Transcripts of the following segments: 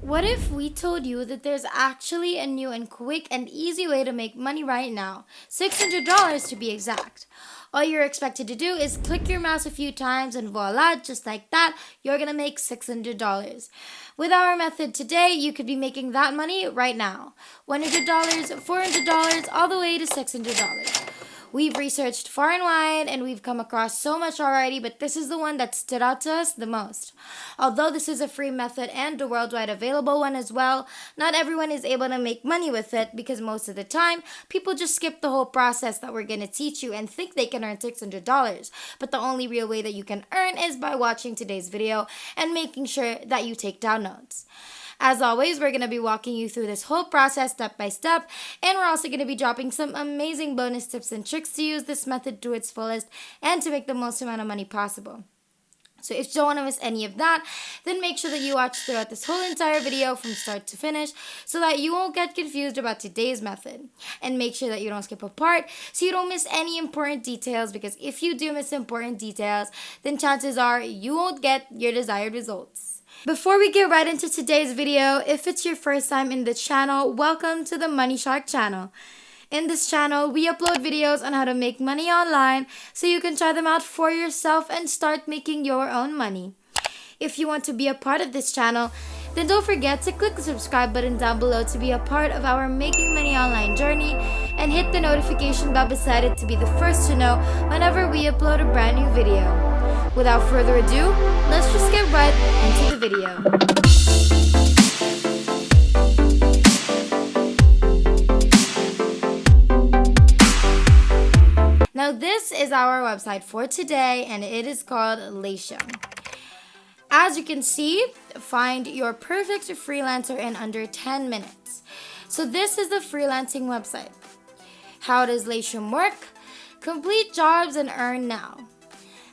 What if we told you that there's actually a new and quick and easy way to make money right now? $600 to be exact. All you're expected to do is click your mouse a few times and voila, just like that, you're gonna make $600. With our method today, you could be making that money right now. $100, $400, all the way to $600. We've researched far and wide and we've come across so much already, but this is the one that stood out to us the most. Although this is a free method and a worldwide available one as well, not everyone is able to make money with it because most of the time, people just skip the whole process that we're going to teach you and think they can earn $600. But the only real way that you can earn is by watching today's video and making sure that you take down notes. As always, we're going to be walking you through this whole process step by step, and we're also going to be dropping some amazing bonus tips and tricks to use this method to its fullest and to make the most amount of money possible. So if you don't want to miss any of that, then make sure that you watch throughout this whole entire video from start to finish so that you won't get confused about today's method. And make sure that you don't skip a part so you don't miss any important details, because if you do miss important details, then chances are you won't get your desired results. Before we get right into today's video, if it's your first time in the channel, welcome to the Money Shark channel. In this channel, we upload videos on how to make money online so you can try them out for yourself and start making your own money. If you want to be a part of this channel, then don't forget to click the subscribe button down below to be a part of our Making Money Online journey, and hit the notification bell beside it to be the first to know whenever we upload a brand new video. Without further ado, let's just get right into the video. Now this is our website for today, and it is called Latium. As you can see, find your perfect freelancer in under 10 minutes. So this is the freelancing website. How does Latium work? Complete jobs and earn now.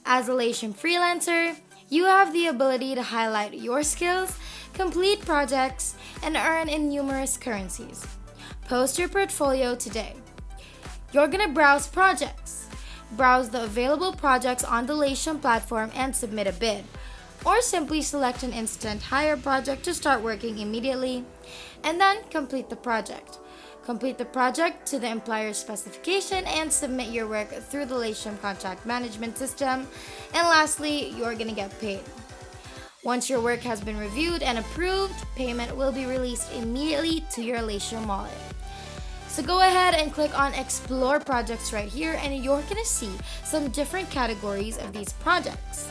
As a Latium freelancer, you have the ability to highlight your skills, complete projects, and earn in numerous currencies. Post your portfolio today. You're gonna browse projects. Browse the available projects on the Latium platform and submit a bid. Or simply select an instant hire project to start working immediately, and then complete the project. Complete the project to the employer's specification and submit your work through the Latium contract management system. And lastly, you're gonna get paid. Once your work has been reviewed and approved, payment will be released immediately to your Latium wallet. So go ahead and click on Explore Projects right here, and you're gonna see some different categories of these projects.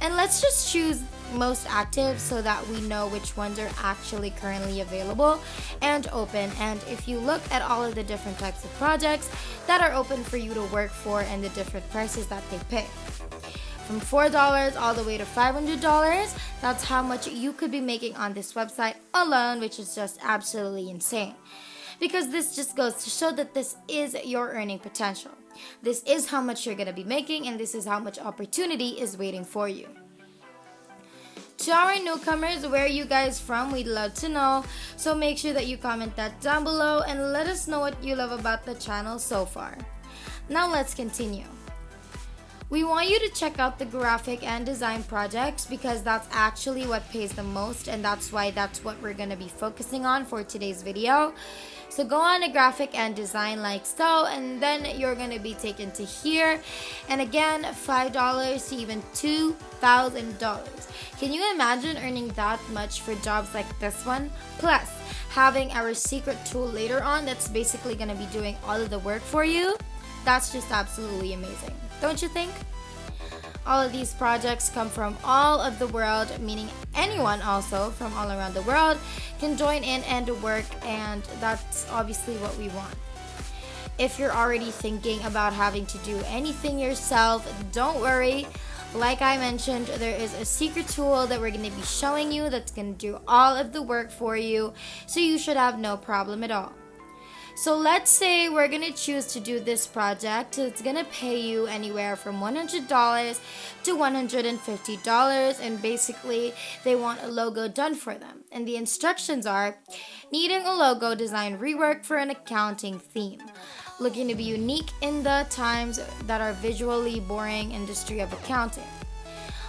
And let's just choose most active so that we know which ones are actually currently available and open. And if you look at all of the different types of projects that are open for you to work for and the different prices that they pay, from $4 all the way to $500, that's how much you could be making on this website alone, which is just absolutely insane. Because this just goes to show that this is your earning potential. This is how much you're going to be making, and this is how much opportunity is waiting for you. To our newcomers, where are you guys from? We'd love to know. So make sure that you comment that down below and let us know what you love about the channel so far. Now let's continue. We want you to check out the graphic and design projects because that's actually what pays the most, and that's why that's what we're going to be focusing on for today's video. So go on to graphic and design like so, and then you're going to be taken to here. And again, $5 to even $2,000. Can you imagine earning that much for jobs like this one? Plus, having our secret tool later on that's basically going to be doing all of the work for you. That's just absolutely amazing, don't you think? All of these projects come from all of the world, meaning anyone also from all around the world can join in and work, and that's obviously what we want. If you're already thinking about having to do anything yourself, don't worry. Like I mentioned, there is a secret tool that we're going to be showing you that's going to do all of the work for you, so you should have no problem at all. So let's say we're going to choose to do this project. It's going to pay you anywhere from $100 to $150, and basically they want a logo done for them. And the instructions are: needing a logo design rework for an accounting theme, looking to be unique in the times that are visually boring industry of accounting.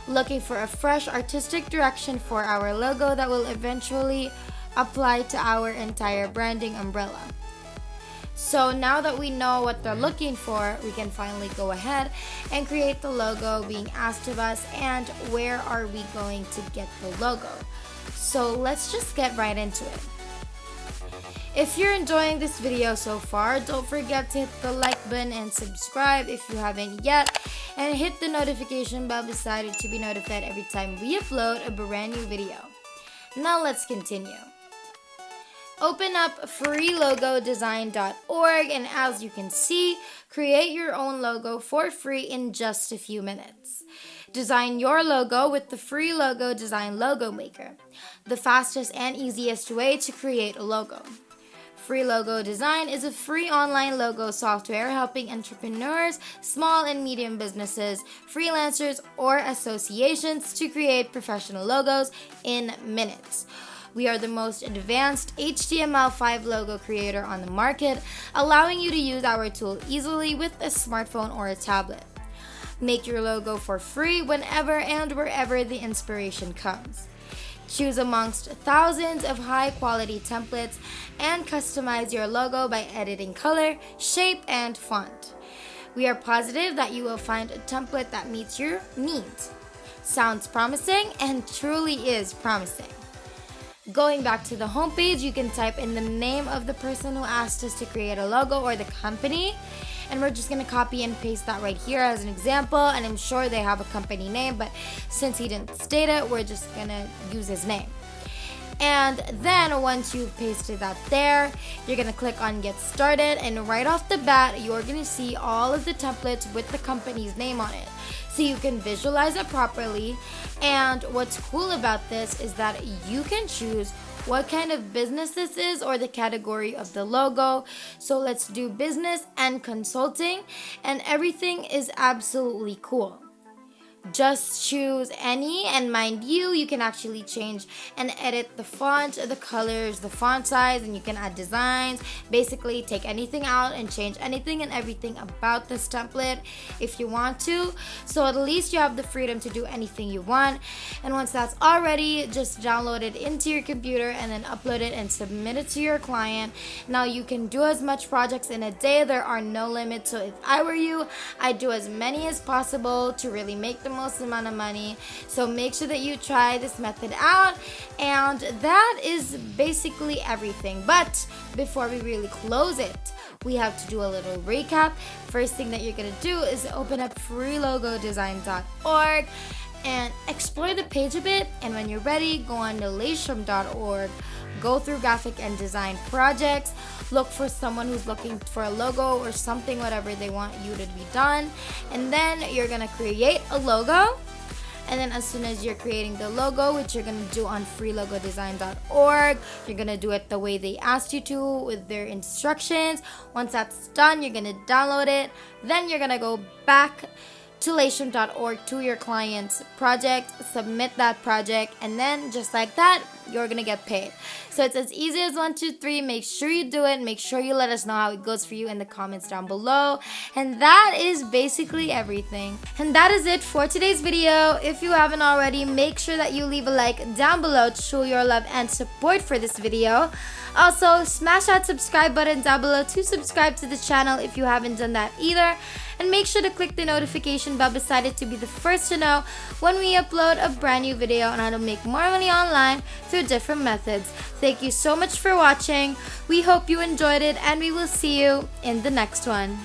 looking for a fresh artistic direction for our logo that will eventually apply to our entire branding umbrella. So now that we know what they're looking for, we can finally go ahead and create the logo being asked of us, and where are we going to get the logo. So let's just get right into it. If you're enjoying this video so far, don't forget to hit the like button and subscribe if you haven't yet, and hit the notification bell beside it to be notified every time we upload a brand new video. Now let's continue. Open up freelogodesign.org, and as you can see, create your own logo for free in just a few minutes. Design your logo with the free Logo Design Logo Maker, the fastest and easiest way to create a logo. Free Logo Design is a free online logo software helping entrepreneurs, small and medium businesses, freelancers, or associations to create professional logos in minutes. We are the most advanced HTML5 logo creator on the market, allowing you to use our tool easily with a smartphone or a tablet. Make your logo for free whenever and wherever the inspiration comes. Choose amongst thousands of high-quality templates and customize your logo by editing color, shape, and font. We are positive that you will find a template that meets your needs. Sounds promising and truly is promising. Going back to the homepage, you can type in the name of the person who asked us to create a logo or the company, and we're just going to copy and paste that right here as an example, and I'm sure they have a company name, but since he didn't state it, we're just going to use his name. And then once you've pasted that there, you're going to click on Get Started, and right off the bat, you're going to see all of the templates with the company's name on it, so you can visualize it properly. And what's cool about this is that you can choose what kind of business this is or the category of the logo. So let's do business and consulting, and everything is absolutely cool. Just choose any, and mind you can actually change and edit the font, the colors, the font size, and you can add designs. Basically take anything out and change anything and everything about this template if you want to. So at least you have the freedom to do anything you want. And once that's all ready, just download it into your computer and then upload it and submit it to your client. Now you can do as much projects in a day. There are no limits. So if I were you, I'd do as many as possible to really make the most amount of money. So make sure that you try this method out, and that is basically everything. But before we really close it, we have to do a little recap. First thing that you're gonna do is open up freelogodesign.org and explore the page a bit, and when you're ready, go on to latium.org, go through graphic and design projects, look for someone who's looking for a logo or something, whatever they want you to be done, and then you're gonna create a logo. And then as soon as you're creating the logo, which you're gonna do on freelogodesign.org, you're gonna do it the way they asked you to with their instructions. Once that's done, you're gonna download it. Then you're gonna go back to latium.org to your client's project, submit that project, and then just like that, you're gonna get paid. So it's as easy as 1, 2, 3. Make sure you do it. Make sure you let us know how it goes for you in the comments down below. And that is basically everything. And that is it for today's video. If you haven't already, make sure that you leave a like down below to show your love and support for this video. Also, smash that subscribe button down below to subscribe to the channel if you haven't done that either. And make sure to click the notification bell beside it to be the first to know when we upload a brand new video on how to make more money online through different methods. Thank you so much for watching. We hope you enjoyed it, and we will see you in the next one.